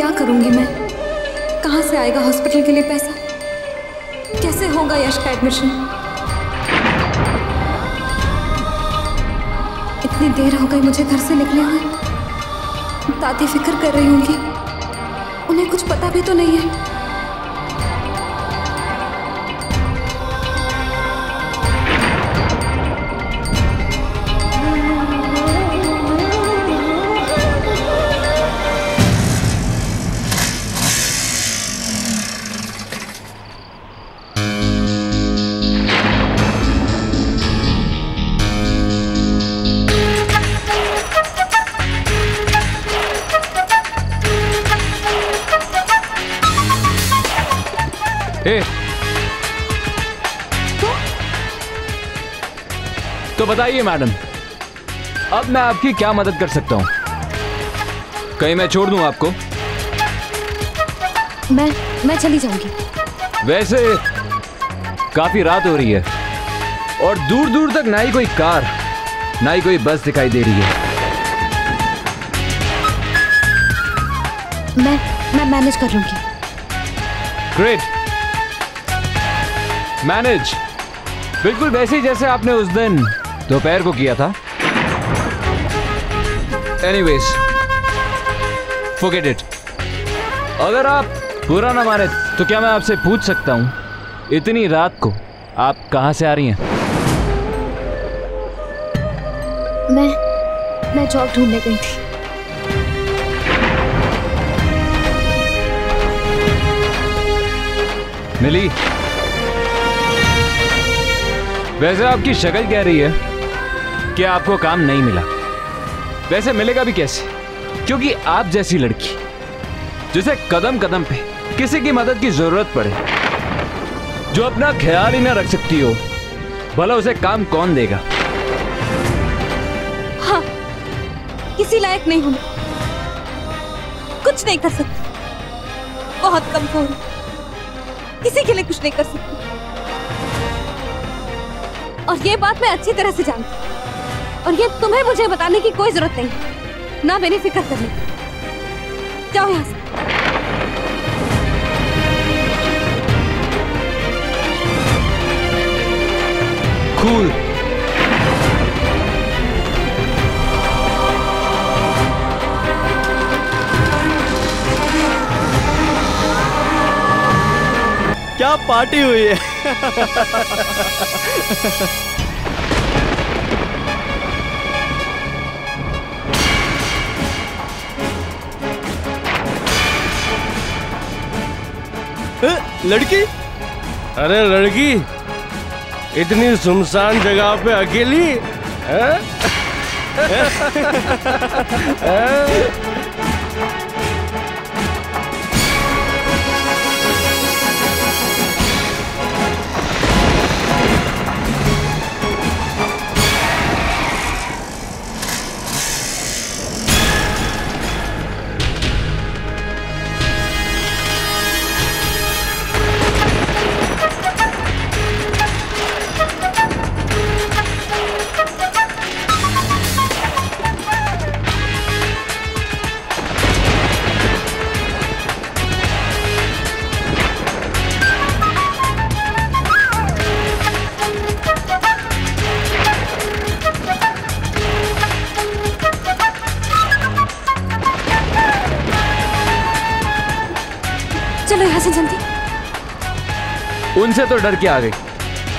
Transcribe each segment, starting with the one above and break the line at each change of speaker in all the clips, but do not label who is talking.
क्या करूंगी मैं? कहाँ से आएगा हॉस्पिटल के लिए पैसा? कैसे होगा यश का एडमिशन? इतनी देर हो गई मुझे घर से निकले हुए। दादी फिक्र कर रही होंगी, उन्हें कुछ पता भी तो नहीं है।
तो बताइए मैडम, अब मैं आपकी क्या मदद कर सकता हूँ? कहीं मैं छोड़ दूँ आपको?
मैं चली जाऊंगी।
वैसे काफी रात हो रही है और दूर दूर तक ना ही कोई कार ना ही कोई बस दिखाई दे रही है।
मैं मैनेज कर लूंगी।
ग्रेट, मैनेज बिल्कुल वैसे ही जैसे आपने उस दिन दोपहर को किया था। Anyways, forget it. अगर आप बुरा ना माने तो क्या मैं आपसे पूछ सकता हूँ, इतनी रात को आप कहाँ से आ रही हैं?
मैं जॉब ढूंढने गई थी।
मिली? वैसे आपकी शक्ल कह रही है कि आपको काम नहीं मिला। वैसे मिलेगा भी कैसे, क्योंकि आप जैसी लड़की जिसे कदम कदम पे किसी की मदद की जरूरत पड़े, जो अपना ख्याल ही ना रख सकती हो, भला उसे काम कौन देगा?
हाँ, किसी लायक नहीं हूं, कुछ नहीं कर सकती, बहुत कमजोर हूं, किसी के लिए कुछ नहीं कर सकती। और ये बात मैं अच्छी तरह से जानती हूँ, और ये तुम्हें मुझे बताने की कोई जरूरत नहीं, ना मेरी फिक्र करने की। जाओ यहाँ से।
Cool.
क्या पार्टी हुई है। लड़की?
अरे लड़की, इतनी सुनसान जगह पे अकेली?
उनसे तो डर के आ गई,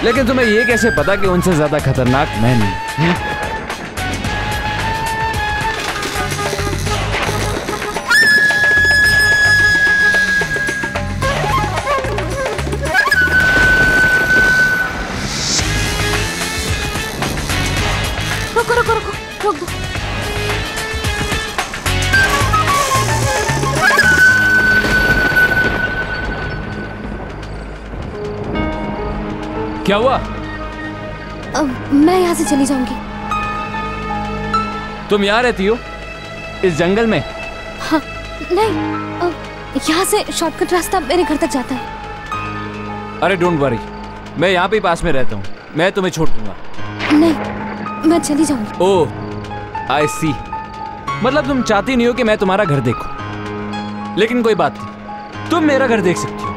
लेकिन तुम्हें यह कैसे पता कि उनसे ज्यादा खतरनाक मैं नहीं?
रुको रुको रुको, रोक दो।
क्या हुआ?
मैं यहाँ से चली जाऊंगी।
तुम यहाँ रहती हो इस जंगल में?
हाँ, नहीं, यहाँ से शॉर्टकट रास्ता मेरे घर तक जाता है।
अरे डोंट वरी, मैं यहाँ पे पास में रहता हूँ, मैं तुम्हें छोड़ दूंगा।
नहीं, मैं चली जाऊंगी।
ओह, आई सी। मतलब तुम चाहती नहीं हो कि मैं तुम्हारा घर देखूं? लेकिन कोई बात नहीं, तुम मेरा घर देख सकती हो।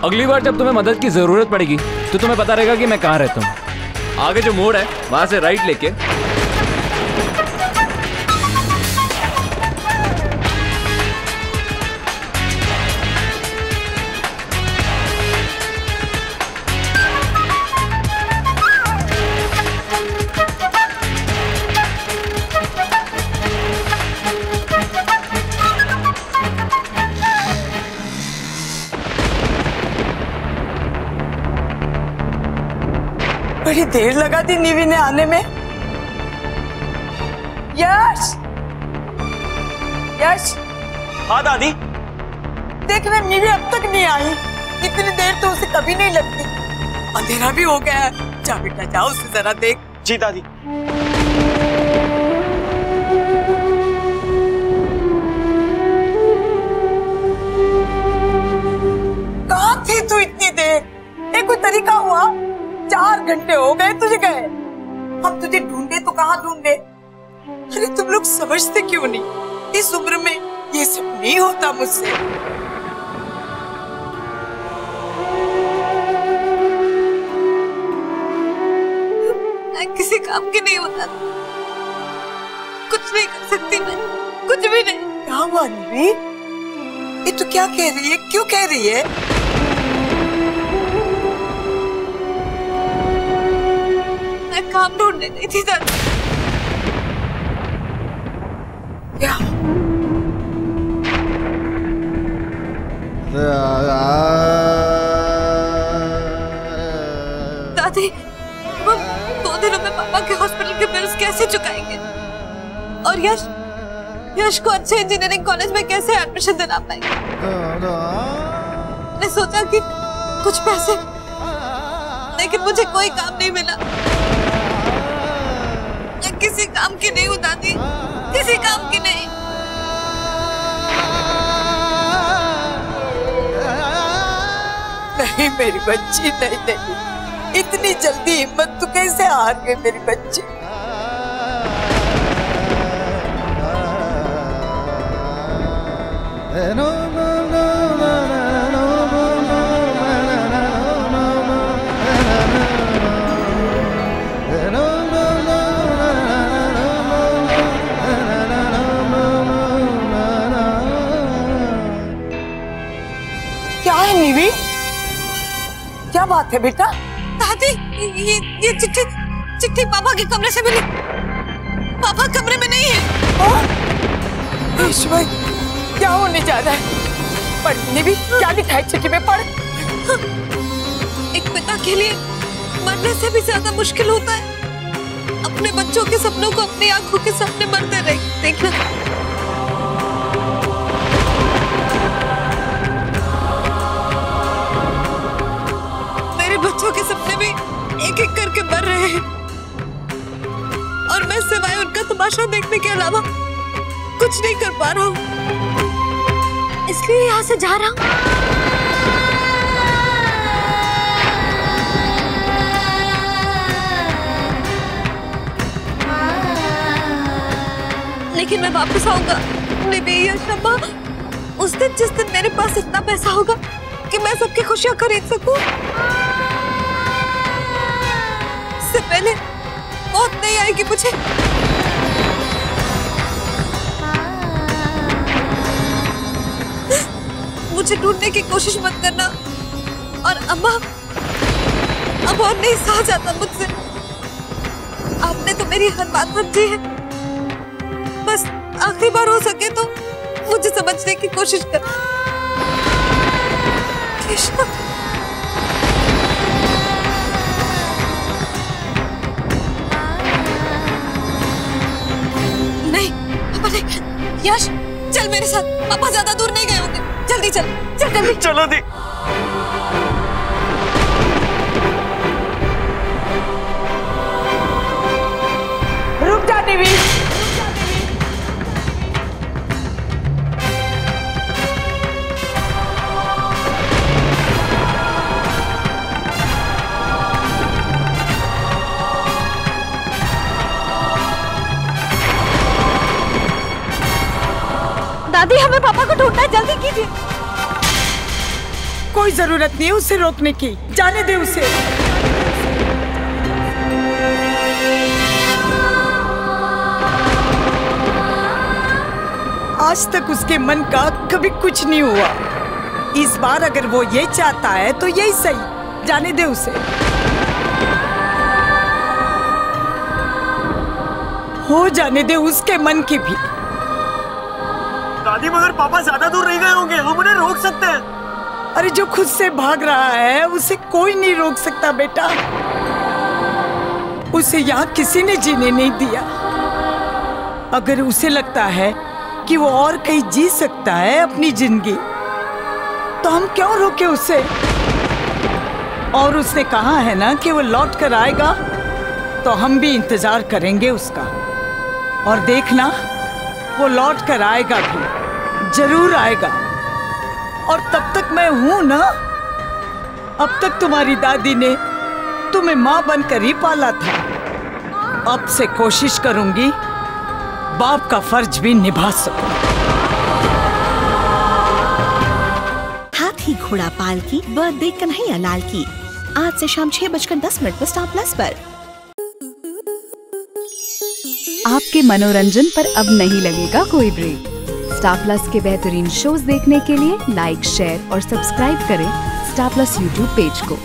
अगली बार जब तुम्हें मदद की जरूरत पड़ेगी तो तुम्हें पता रहेगा कि मैं कहाँ रहता हूँ। आगे जो मोड़ है वहां से राइट लेके
बड़ी देर लगा दी निवी ने आने में। यश, यश।
हाँ दादी।
देख रहे निवी अब तक नहीं आई। इतनी देर तो उसे कभी नहीं लगती। अंधेरा भी हो गया है। जा बेटा जाओ उसे जरा देख।
जी दादी।
कहाँ थी तू इतनी देर? ये कोई तरीका हुआ? 4 घंटे हो गए तुझे गए। हम तुझे ढूंढे तो कहाँ ढूंढे? अरे तुम लोग समझते क्यों नहीं? इस उम्र में ये सब नहीं होता मुझसे।
मैं किसी काम की नहीं होता, कुछ नहीं कर सकती मैं, कुछ भी नहीं।
क्या हुआ निवी? ये तो क्या कह रही है? क्यों कह रही है?
मैं काम ढूंढने गई थी दादी।
क्या?
दादी, हम 2 दिनों में पापा के हॉस्पिटल के बिल्स कैसे चुकाएंगे? और यश को अच्छे इंजीनियरिंग कॉलेज में कैसे एडमिशन दिला पाएंगे? मैंने सोचा कि कुछ पैसे, लेकिन मुझे कोई काम नहीं मिला। मैं किसी काम की नहीं हूँ दादी, किसी काम की नहीं।
नहीं मेरी बच्ची, नहीं नहीं, इतनी जल्दी हिम्मत तू कैसे हार गई मेरी बच्ची? क्या है निवी? क्या बात है बेटा?
दादी, ये चिट्ठी पापा के कमरे से मिली। पापा कमरे में नहीं है।
ईश्वर, क्या होने जा रहा है? पढ़ निवी, क्या लिखा है चिट्ठी में? पढ़।
एक पिता के लिए मरने से भी ज्यादा मुश्किल होता है अपने बच्चों के सपनों को अपनी आंखों के सामने मरते देखना। मेरे बच्चों के सपने भी एक एक करके मर रहे हैं और मैं सिवाय उनका तमाशा देखने के अलावा कुछ नहीं कर पा रहा हूँ, इसलिए यहाँ से जा रहा हूँ। लेकिन मैं वापस आऊंगा निवी, शम्मा, उस दिन जिस दिन मेरे पास इतना पैसा होगा कि मैं सबकी खुशियां खरीद सकूं। इससे पहले मौत नहीं आएगी मुझे। मुझे ढूंढने की कोशिश मत करना। और अम्मा, अब और नहीं सहा जाता मुझसे। आपने तो मेरी हर बात समझी है, बस आखिरी बार हो सके तो मुझे समझने की कोशिश करना। केशव, नहीं पापा नहीं। यश, चल मेरे साथ, पापा ज्यादा दूर नहीं गए होंगे। जल्दी चल, चल जल्दी।
चलो दी।
रुक जा निवी।
दादी हमें पापा को ढूंढना है, जल्दी कीजिए।
कोई जरूरत नहीं है उसे रोकने की, जाने दे उसे। आज तक उसके मन का कभी कुछ नहीं हुआ। इस बार अगर वो ये चाहता है तो यही सही, जाने दे उसे। हो जाने दे उसके मन की भी।
दादी मगर पापा ज्यादा दूर नहीं गए होंगे, हम उन्हें रोक सकते हैं।
अरे जो खुद से भाग रहा है उसे कोई नहीं रोक सकता बेटा। उसे यहाँ किसी ने जीने नहीं दिया। अगर उसे लगता है कि वो और कहीं जी सकता है अपनी जिंदगी, तो हम क्यों रोके उसे। और उसने कहा है ना कि वो लौट कर आएगा, तो हम भी इंतजार करेंगे उसका। और देखना वो लौट कर आएगा भी, जरूर आएगा। और तब तक मैं हूं ना। अब तक तुम्हारी दादी ने तुम्हें मां बनकर ही पाला था। अब से कोशिश करूंगी बाप का फर्ज भी निभा सकूं।
हाथी घोड़ा पाल की बर्थडे कन्हैया लाल की आज से शाम 6:10 पर स्टार प्लस पर।
आपके मनोरंजन पर अब नहीं लगेगा कोई ब्रेक। स्टार प्लस के बेहतरीन शोज देखने के लिए लाइक, शेयर और सब्सक्राइब करें स्टार प्लस यूट्यूब पेज को।